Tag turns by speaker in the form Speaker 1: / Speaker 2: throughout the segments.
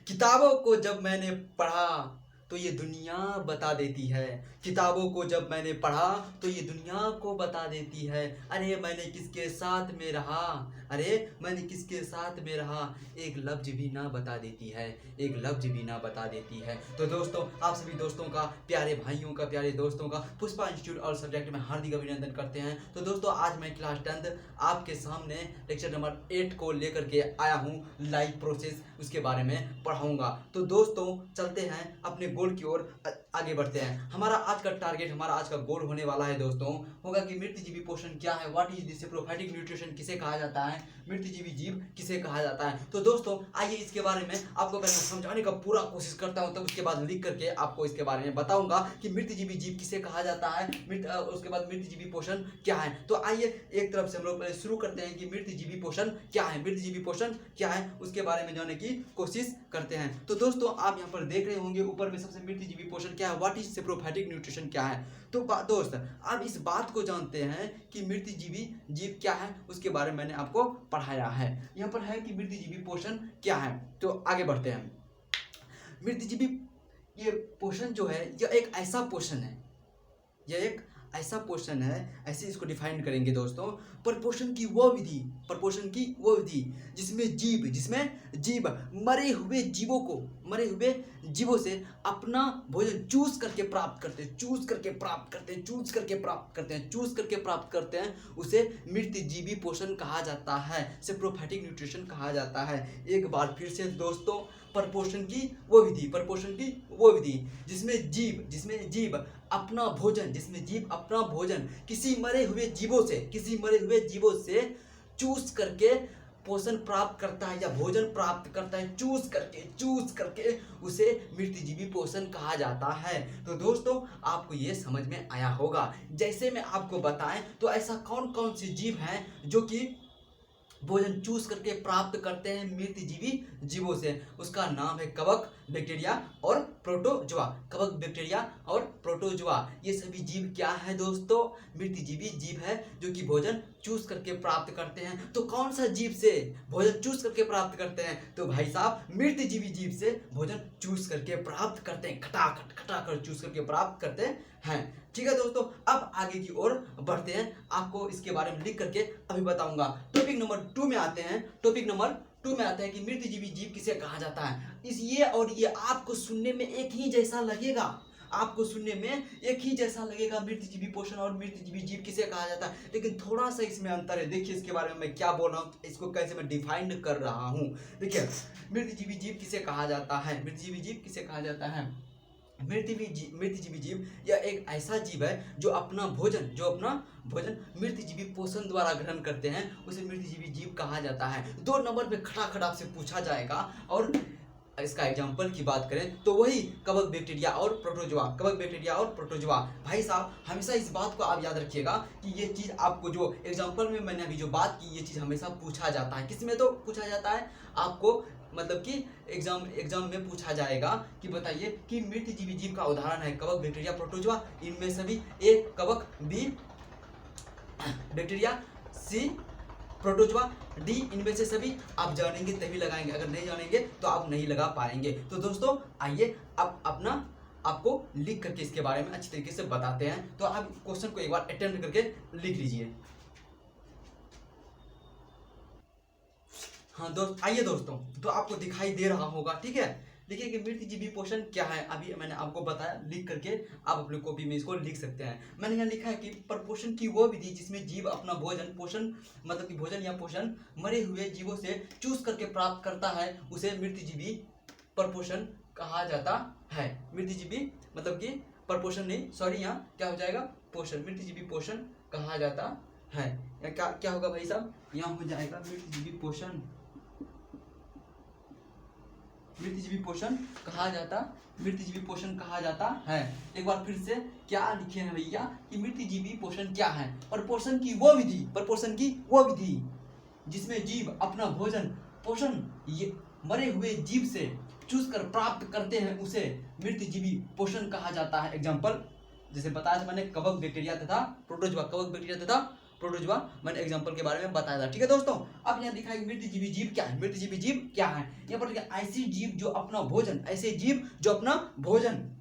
Speaker 1: किताबों को जब मैंने पढ़ा तो ये दुनिया बता देती है। किताबों को जब मैंने पढ़ा तो ये दुनिया को बता देती है। अरे मैंने किसके साथ में रहा, अरे मैंने किसके साथ में रहा, एक लफ्ज भी ना बता देती है, एक लफ्ज भी ना बता देती है। तो दोस्तों, आप सभी दोस्तों का, प्यारे भाइयों का, प्यारे दोस्तों का पुष्पा इंस्टीट्यूट ऑल सब्जेक्ट में हार्दिक अभिनंदन करते हैं। तो दोस्तों, आज मैं क्लास 10 आपके सामने लेक्चर नंबर 8 को लेकर के आया हूँ। लाइफ प्रोसेस उसके बारे में पढ़ाऊंगा। तो दोस्तों, चलते हैं अपने गोल की ओर आगे बढ़ते हैं। हमारा आज का टारगेट, हमारा आज का गोल होने वाला है दोस्तों, होगा कि मृतजीवी पोषण क्या है, व्हाट इज दिस, प्रोफाइटिक न्यूट्रिशन किसे कहा जाता है, मृतजीवी जीव किसे कहा जाता है। तो दोस्तों, आइए इसके बारे में आपको पहले समझाने का पूरा कोशिश करता हूं, तब उसके बाद लिख करके आपको इसके बारे में बताऊंगा कि मृतजीवी जीव किसे कहा जाता है, उसके बाद मृतजीवी पोषण क्या है। तो आइए एक तरफ से हम लोग पहले शुरू करते हैं कि मृतजीवी पोषण क्या है, मृतजीवी पोषण क्या है, उसके बारे में जानने की कोशिश करते हैं। तो दोस्तों, आप यहाँ पर देख रहे होंगे ऊपर में सबसे मृतजीवी पोषण क्या है, व्हाट इज सेप्रोफाइटिक न्यूट्रिशन क्या है। तो दोस्त, आप इस बात को जानते हैं कि मृतजीवी जीव क्या है, उसके बारे में मैंने आपको पढ़ाया है। यहाँ पर है कि मृतजीवी पोषण क्या है। तो आगे बढ़ते हैं। मृतजीवी ये पोषण जो है, यह एक ऐसा पोषण है, यह एक ऐसा पोषण है, ऐसे इसको डिफाइन करेंगे दोस्तों, प्रपोषण की वो विधि, प्रपोषण की वो विधि जिसमें जीव मरे हुए जीवों को, मरे हुए जीवों से अपना भोजन चूज करके प्राप्त करते हैं, चूज करके प्राप्त करते हैं, उसे मृतजीवी पोषण कहा जाता है, सेप्रोफाइटिक न्यूट्रिशन कहा जाता है। एक बार फिर से दोस्तों, प्रपोषण की वो विधि जिसमें जीव अपना भोजन किसी मरे हुए जीवों से चूज करके पोषण प्राप्त करता है या भोजन प्राप्त करता है, चूज करके उसे मृतजीवी पोषण कहा जाता है। तो दोस्तों, आपको ये समझ में आया होगा। जैसे मैं आपको बताएं तो ऐसा कौन कौन से जीव हैं जो कि भोजन चूज करके प्राप्त करते हैं मृतजीवी जीवों से। उसका नाम है कवक, बैक्टीरिया और प्रोटोजोआ। कवक, बैक्टीरिया और प्रोटोजोआ, ये सभी जीव क्या है दोस्तों, मृतजीवी जीव है जो कि भोजन चूज करके प्राप्त करते हैं। तो कौन सा जीव से भोजन चूज करके प्राप्त करते हैं, तो भाई साहब मृतजीवी जीव से भोजन चूज करके प्राप्त करते हैं, खटाखट चूज करके प्राप्त करते हैं। ठीक है दोस्तों, अब आगे की ओर बढ़ते हैं, आपको इसके बारे में लिख करके अभी बताऊंगा। टॉपिक नंबर 2 में आते हैं। टॉपिक नंबर 2 में आता है कि मृतजीवी जीव किसे कहा जाता है। इस ये और ये आपको सुनने में एक ही जैसा लगेगा, मृतजीवी पोषण और मृतजीवी जीव किसे कहा जाता है, लेकिन थोड़ा सा इसमें अंतर है। देखिए इसके बारे में मैं क्या बोल रहा हूँ, इसको कैसे मैं डिफाइन कर रहा हूँ। देखिए, मृतजीवी जीव किसे कहा जाता है, मृतजीवी जीव यह एक ऐसा जीव है जो अपना भोजन मृतजीवी पोषण द्वारा ग्रहण करते हैं, उसे मृतजीवी जीव कहा जाता है। 2 नंबर पे खटाखट आपसे पूछा जाएगा, और इसका एग्जाम्पल की बात करें तो वही कवक, बैक्टीरिया और प्रोटोजोआ। भाई साहब, हमेशा इस बात को आप याद रखिएगा कि ये चीज़ आपको जो एग्जाम्पल में मैंने अभी जो बात की, ये चीज़ हमेशा पूछा जाता है। किसमें तो पूछा जाता है, आपको मतलब कि एग्जाम में पूछा जाएगा कि बताइए कि मृतजीवी जीव का उदाहरण है कवक, बैक्टीरिया, प्रोटोजोआ, इनमें सभी ए कवक, बी बैक्टीरिया, सी प्रोटोजोआ, डी इनमें से सभी। आप जानेंगे तभी लगाएंगे, अगर नहीं जानेंगे तो आप नहीं लगा पाएंगे। तो दोस्तों, आइए अब आपको लिख करके इसके बारे में अच्छी तरीके से बताते हैं। तो आप क्वेश्चन को एक बार अटेम्प्ट करके लिख लीजिए। हाँ दोस्त, आइए दोस्तों, तो आपको दिखाई दे रहा होगा, ठीक है। देखिए कि मृतजीवी पोषण क्या है, अभी मैंने आपको बताया, लिख करके आप अपनी कॉपी में इसको लिख सकते हैं। मैंने यहाँ लिखा है कि प्रपोषण की वो विधि जिसमें जीव अपना भोजन या पोषण मरे हुए जीवों से चूज करके प्राप्त करता है, उसे मृतजीवी प्रपोषण कहा जाता है। मृतजीवी मतलब कि प्रपोषण नहीं, सॉरी, यहाँ क्या हो जाएगा, पोषण, मृतजीवी पोषण कहा जाता है। क्या होगा भाई साहब, यहाँ हो जाएगा मृतजीवी पोषण कहा जाता है। एक बार फिर से क्या लिखे हैं भैया कि मृतजीवी पोषण क्या है, प्रपोषण की वो विधि जिसमें जीव अपना पोषण ये मरे हुए जीव से चूज कर प्राप्त करते हैं, उसे मृतजीवी पोषण कहा जाता है। एग्जाम्पल जैसे बताया था मैंने, कवक, बैक्टीरिया तथा प्रोटोजोआ, प्रोटोजोआ मैंने एग्जांपल के बारे में बताया था। ठीक है दोस्तों, अब यहाँ दिखा है मृतजीवी जीव क्या है। मृतजीवी जीव क्या है, यहाँ पर ऐसे जीव जो अपना भोजन, ऐसे जीव जो अपना भोजन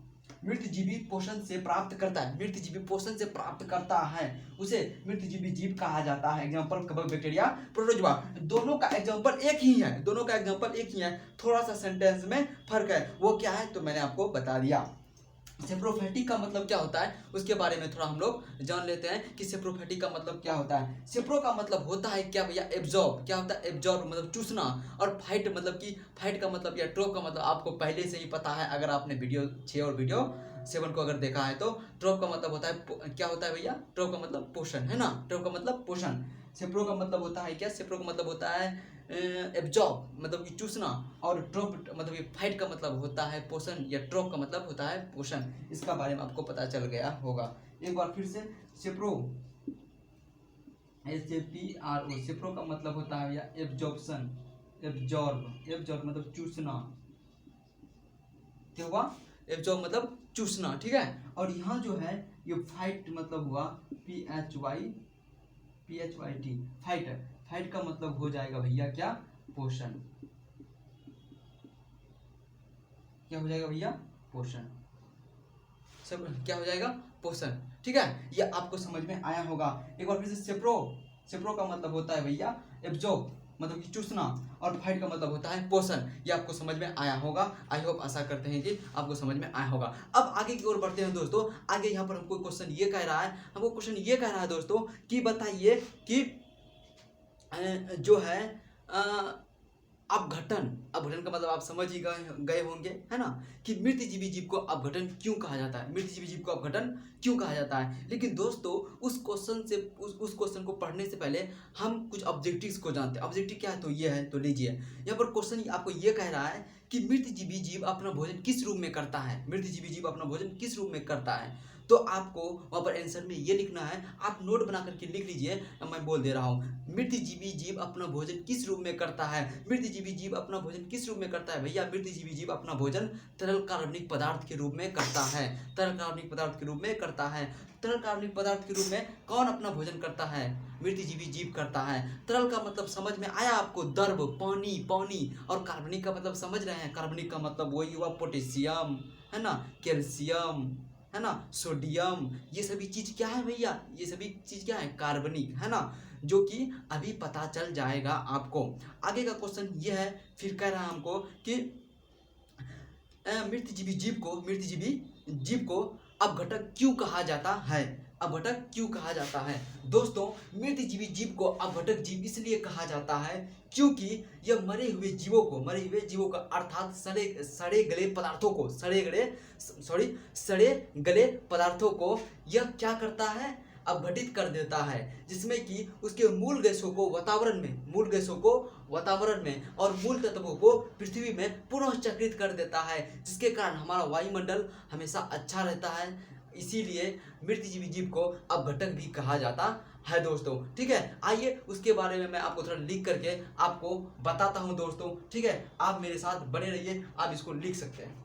Speaker 1: मृतजीवी पोषण से प्राप्त करता है, मृतजीवी पोषण से प्राप्त करता है, उसे मृतजीवी जीव कहा जाता है। एग्जांपल कवक, बैक्टीरिया, प्रोटोजोआ। दोनों का एग्जांपल एक ही है, दोनों का एग्जांपल एक ही है, थोड़ा सा सेंटेंस में फर्क है। वो क्या है तो मैंने आपको बता दिया। सेप्रोफाइटिक का मतलब क्या होता है उसके बारे में थोड़ा हम लोग जान लेते हैं कि सेप्रोफाइटिक का मतलब क्या होता है। सेप्रो का मतलब होता है क्या भैया, एब्जॉर्ब। क्या होता है, एब्जॉर्ब मतलब चूसना। और फाइट मतलब कि, फाइट का मतलब या ट्रोप का मतलब आपको पहले से ही पता है, अगर आपने वीडियो 6 और वीडियो 7 को अगर देखा है तो। ट्रोप का मतलब होता है, क्या होता है भैया, ट्रोप का मतलब पोषण, है ना, ट्रोप का मतलब पोषण। सेप्रो का मतलब होता है क्या, सेप्रो का मतलब होता है एब्जॉर्ब मतलब कि चूसना, और ट्रोप मतलब कि फाइट का मतलब होता है पोषण, या ट्रोप का मतलब होता है पोषण। इसका बारे में आपको पता चल गया होगा। एक बार फिर से, सेप्रो, SAPRO, सेप्रो का मतलब होता है या एब्जॉर्प्शन, एब्जॉर्ब मतलब चूसना। क्या हुआ, एब्जॉर्ब मतलब चूसना। ठीक है, और यहाँ जो है ये फाइट मतलब हुआ PHYT, फाइट। फाइट का मतलब हो जाएगा भैया क्या, पोषण। क्या हो जाएगा भैया, पोषण। सब क्या हो जाएगा, पोषण। ठीक है, ये आपको समझ में आया होगा। एक बार फिर से, सेप्रो का मतलब होता है भैया एब्जॉर्ब मतलब कि चूसना, और फाइट का मतलब होता है पोषण। ये आपको समझ में आया होगा। आई होप, आशा करते हैं कि आपको समझ में आया होगा। अब आगे की ओर बढ़ते हैं दोस्तों। आगे यहाँ पर हमको क्वेश्चन ये कह रहा है, हमको क्वेश्चन ये कह रहा है दोस्तों कि बताइए कि जो है अपघटन, अपघटन का मतलब आप समझ ही गए होंगे, है ना, कि मृतजीवी जीव को अपघटन क्यों कहा जाता है, मृतजीवी जीव को अपघटन क्यों कहा जाता है। लेकिन दोस्तों उस क्वेश्चन से, उस क्वेश्चन को पढ़ने से पहले हम कुछ ऑब्जेक्टिव्स को जानते हैं। ऑब्जेक्टिव क्या है तो ये है, तो लीजिए यहाँ पर क्वेश्चन आपको ये कह रहा है कि मृतजीवी जीव अपना भोजन किस रूप में करता है, मृतजीवी जीव अपना भोजन किस रूप में करता है। तो आपको वहाँ पर आंसर में ये लिखना है, आप नोट बना करके लिख लीजिए, मैं बोल दे रहा हूँ। मृतजीवी जीव अपना भोजन किस रूप में करता है, मृतजीवी जीव अपना भोजन किस रूप में करता है भैया, मृतजीवी जीव अपना भोजन तरल कार्बनिक पदार्थ के रूप में करता है, तरल कार्बनिक पदार्थ के रूप में करता है। तरल कार्बनिक पदार्थ के रूप में कौन अपना भोजन करता है, मृतजीवी जीव करता है। तरल का मतलब समझ में आया आपको, द्रव, पानी, पानी। और कार्बनिक का मतलब समझ रहे हैं, कार्बनिक का मतलब वही हुआ पोटेशियम, है ना, कैल्शियम, है ना, सोडियम। ये सभी चीज क्या है भैया, ये सभी चीज क्या है, कार्बनिक, है ना, जो कि अभी पता चल जाएगा आपको। आगे का क्वेश्चन ये है, फिर कह रहा है हमको कि मृतजीवी जीव को अपघटक क्यों कहा जाता है, अपघटक क्यों कहा जाता है। दोस्तों मृतजीवी जीव को अपघटक जीव इसलिए कहा जाता है क्योंकि यह मरे हुए जीवों का अर्थात सड़े गले पदार्थों को यह क्या करता है, अपघटित कर देता है, जिसमें कि उसके मूल गैसों को वातावरण में और मूल तत्वों को पृथ्वी में पुनः चक्रित कर देता है, जिसके कारण हमारा वायुमंडल हमेशा अच्छा रहता है। इसीलिए मृतजीवी जीव को अपघटक भी कहा जाता है दोस्तों। ठीक है, आइए उसके बारे में मैं आपको थोड़ा लिख करके आपको बताता हूं दोस्तों। ठीक है, आप मेरे साथ बने रहिए, आप इसको लिख सकते हैं।